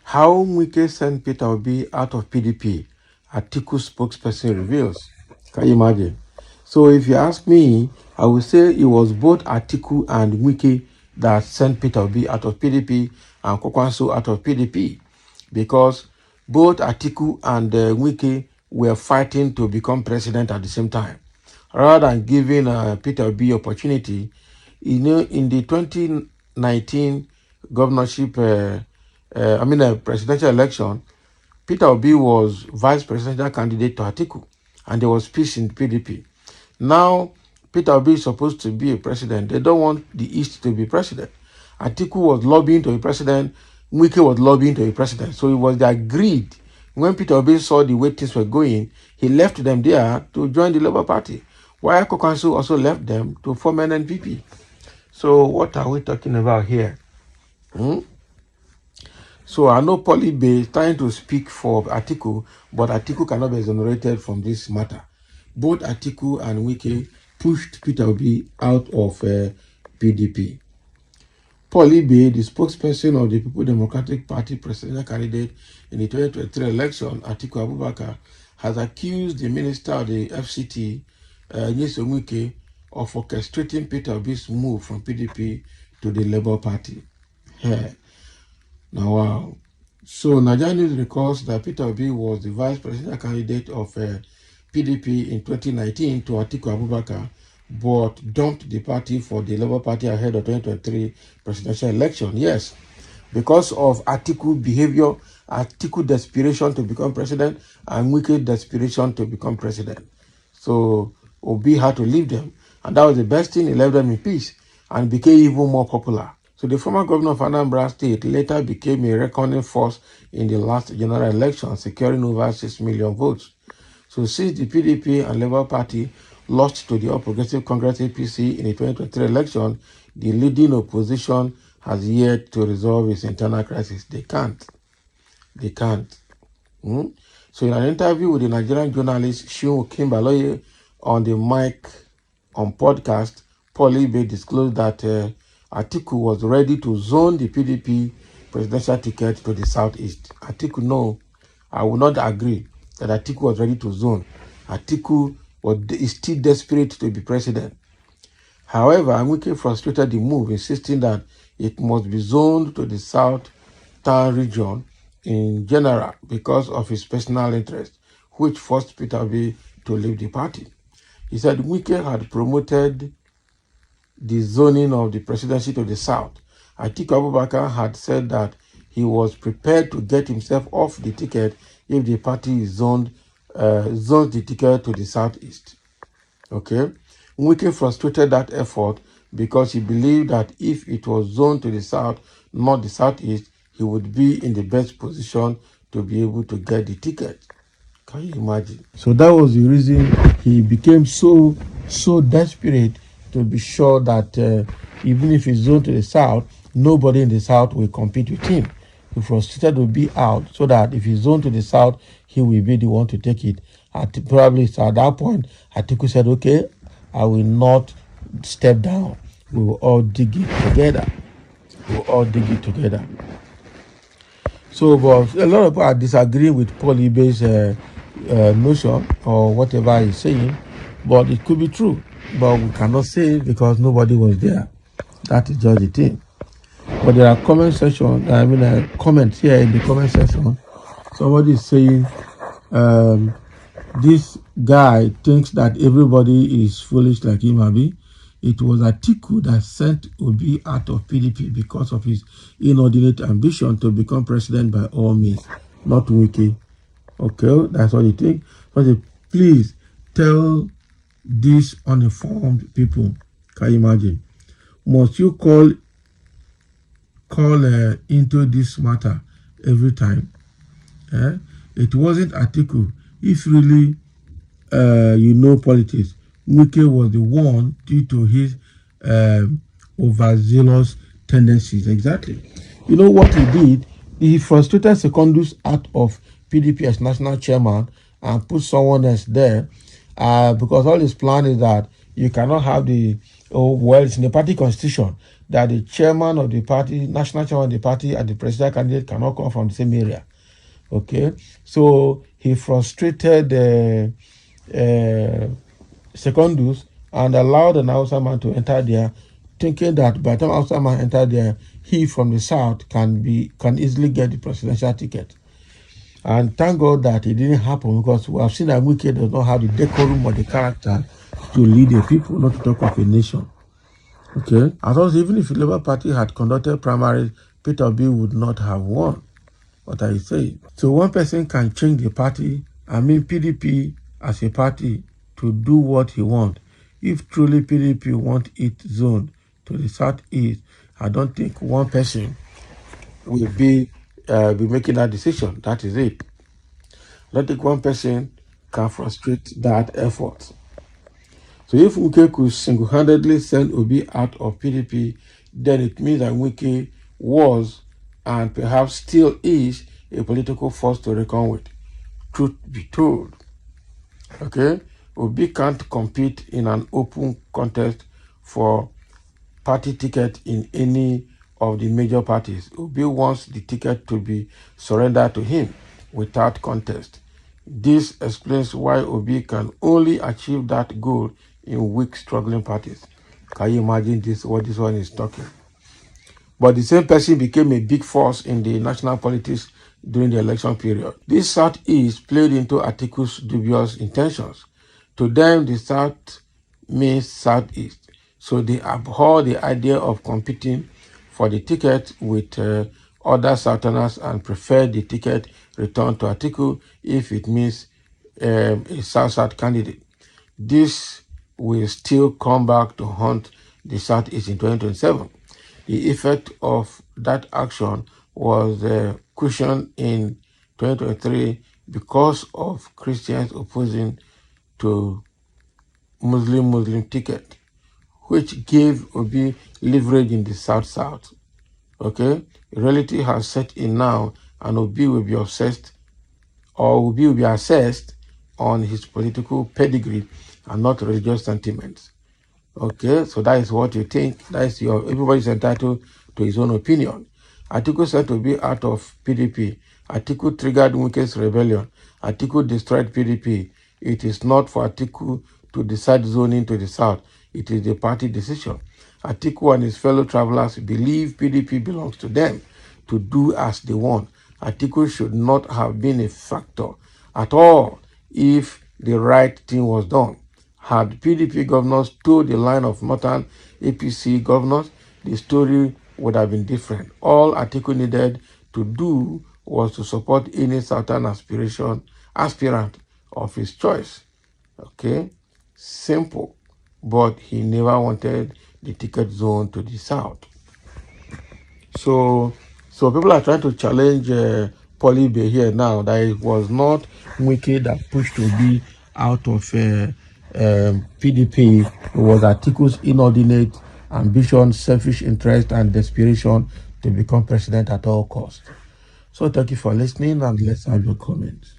How Wike sent Peter Obi out of PDP, Atiku spokesperson reveals. Can you imagine? So if you ask me, I would say it was both Atiku and Wike that sent Peter Obi out of PDP and Kwakwanso out of PDP, because both Atiku and Wike were fighting to become president at the same time. Rather than giving Peter Obi opportunity, in the 2019 governorship, presidential election, Peter Obi was vice presidential candidate to Atiku, and there was peace in PDP. Now, Peter Obi is supposed to be a president. They don't want the East to be president. Atiku was lobbying to be president. Wike was lobbying to be president. So it was agreed. When Peter Obi saw the way things were going, he left them there to join the Labour Party, while Kokansu also left them to form an NPP. So what are we talking about here? So I know Polybe is trying to speak for Atiku, but Atiku cannot be exonerated from this matter. Both Atiku and Wike pushed Peter Obi out of PDP. Polybe, the spokesperson of the People Democratic Party presidential candidate in the 2023 election, Atiku Abubakar, has accused the minister of the FCT, Nyesom Wike, of orchestrating Peter Obi's move from PDP to the Labour Party. Now, wow. So, Nigeria News records that Peter Obi was the vice presidential candidate of PDP in 2019 to Atiku Abubakar, but dumped the party for the Labour Party ahead of 2023 presidential election. Yes, because of Atiku behavior, Atiku desperation to become president, and Wike desperation to become president. So, Obi had to leave them, and that was the best thing. He left them in peace and became even more popular. So the former governor of Anambra State later became a reckoning force in the last general election, securing over 6 million votes. So since the PDP and Labour Party lost to the All Progressive Congress APC in the 2023 election, the leading opposition has yet to resolve its internal crisis. They can't. So in an interview with the Nigerian journalist Shion Kimbaloye on the mic on podcast, Polybe disclosed that Atiku was ready to zone the PDP presidential ticket to the southeast. Atiku, no, I will not agree that Atiku was ready to zone. Atiku is still desperate to be president. However, Wike frustrated the move, insisting that it must be zoned to the southern region in general because of his personal interest, which forced Peter Obi to leave the party. He said Wike had promoted the zoning of the presidency to the south. Atiku Abubakar had said that he was prepared to get himself off the ticket if the party zones the ticket to the southeast. Okay? Wike frustrated that effort because he believed that if it was zoned to the south, not the southeast, he would be in the best position to be able to get the ticket. Can you imagine? So that was the reason he became so desperate to be sure that even if he's zoned to the south, nobody in the south will compete with him. He frustrated to be out so that if he's zoned to the south, he will be the one to take it. Probably so at that point, Atiku said, okay, I will not step down. We will all dig it together. So, but a lot of people are disagreeing with Polybe's notion or whatever he's saying, but it could be true. But we cannot say it because nobody was there. That is just the thing. But there are comments here in the comment section. Somebody is saying this guy thinks that everybody is foolish like him, Abi. It was Atiku that sent Obi out of PDP because of his inordinate ambition to become president by all means, not Wike. Okay, that's what you think. But please tell these uninformed people, can you imagine? Must you call into this matter every time? It wasn't Atiku. If really you know politics, Wike was the one due to his overzealous tendencies. Exactly. You know what he did? He frustrated Secondus out of PDP as national chairman and put someone else there because all his plan is that you cannot have it's in the party constitution that the chairman of the party, national chairman of the party, and the presidential candidate cannot come from the same area. Okay, so he frustrated the Secondus and allowed an Hausa man to enter there, thinking that by the time Hausa man enter there, he from the south can easily get the presidential ticket. And thank God that it didn't happen, because we have seen that Wike does not have the decorum or the character to lead a people, not to talk of a nation. Okay, I thought even if the Labour Party had conducted primaries, Peter Obi would not have won. What are you saying? So one person can change the party, PDP as a party, to do what he wants. If truly PDP want its zone to the southeast, I don't think one person will be making that decision. That is it. I don't think one person can frustrate that effort. So if Wike could single-handedly send Obi out of PDP, then it means that Wike was and perhaps still is a political force to reckon with. Truth be told. Okay? Obi can't compete in an open contest for party ticket in any of the major parties. Obi wants the ticket to be surrendered to him without contest. This explains why Obi can only achieve that goal in weak, struggling parties. Can you imagine this? What this one is talking? But the same person became a big force in the national politics during the election period. This Southeast played into Atiku's dubious intentions. To them, the South means Southeast. So they abhor the idea of competing for the ticket with other Southerners and prefer the ticket returned to Atiku if it means a South-South candidate. This will still come back to haunt the Southeast in 2027. The effect of that action was cushioned in 2023 because of Christians opposing to Muslim ticket, which gave Obi leverage in the South-South. Okay? Reality has set in now, and Obi will be obsessed, or Obi will be assessed on his political pedigree and not religious sentiments. Okay, so that is what you think. That is everybody's entitled to his own opinion. Atiku said to be out of PDP. Atiku triggered Wike's rebellion. Atiku destroyed PDP. It is not for Atiku to decide zoning to the south. It is the party decision. Atiku and his fellow travelers believe PDP belongs to them to do as they want. Atiku should not have been a factor at all if the right thing was done. Had PDP governors toed the line of northern APC governors, the story would have been different. All Atiku needed to do was to support any southern aspirant of his choice. Okay? Simple. But he never wanted the ticket zone to the south. So people are trying to challenge Polybe here now that it was not Wike that pushed Obi out of PDP. It was Atiku's inordinate ambition, selfish interest, and desperation to become president at all costs. So thank you for listening, and let's have your comments.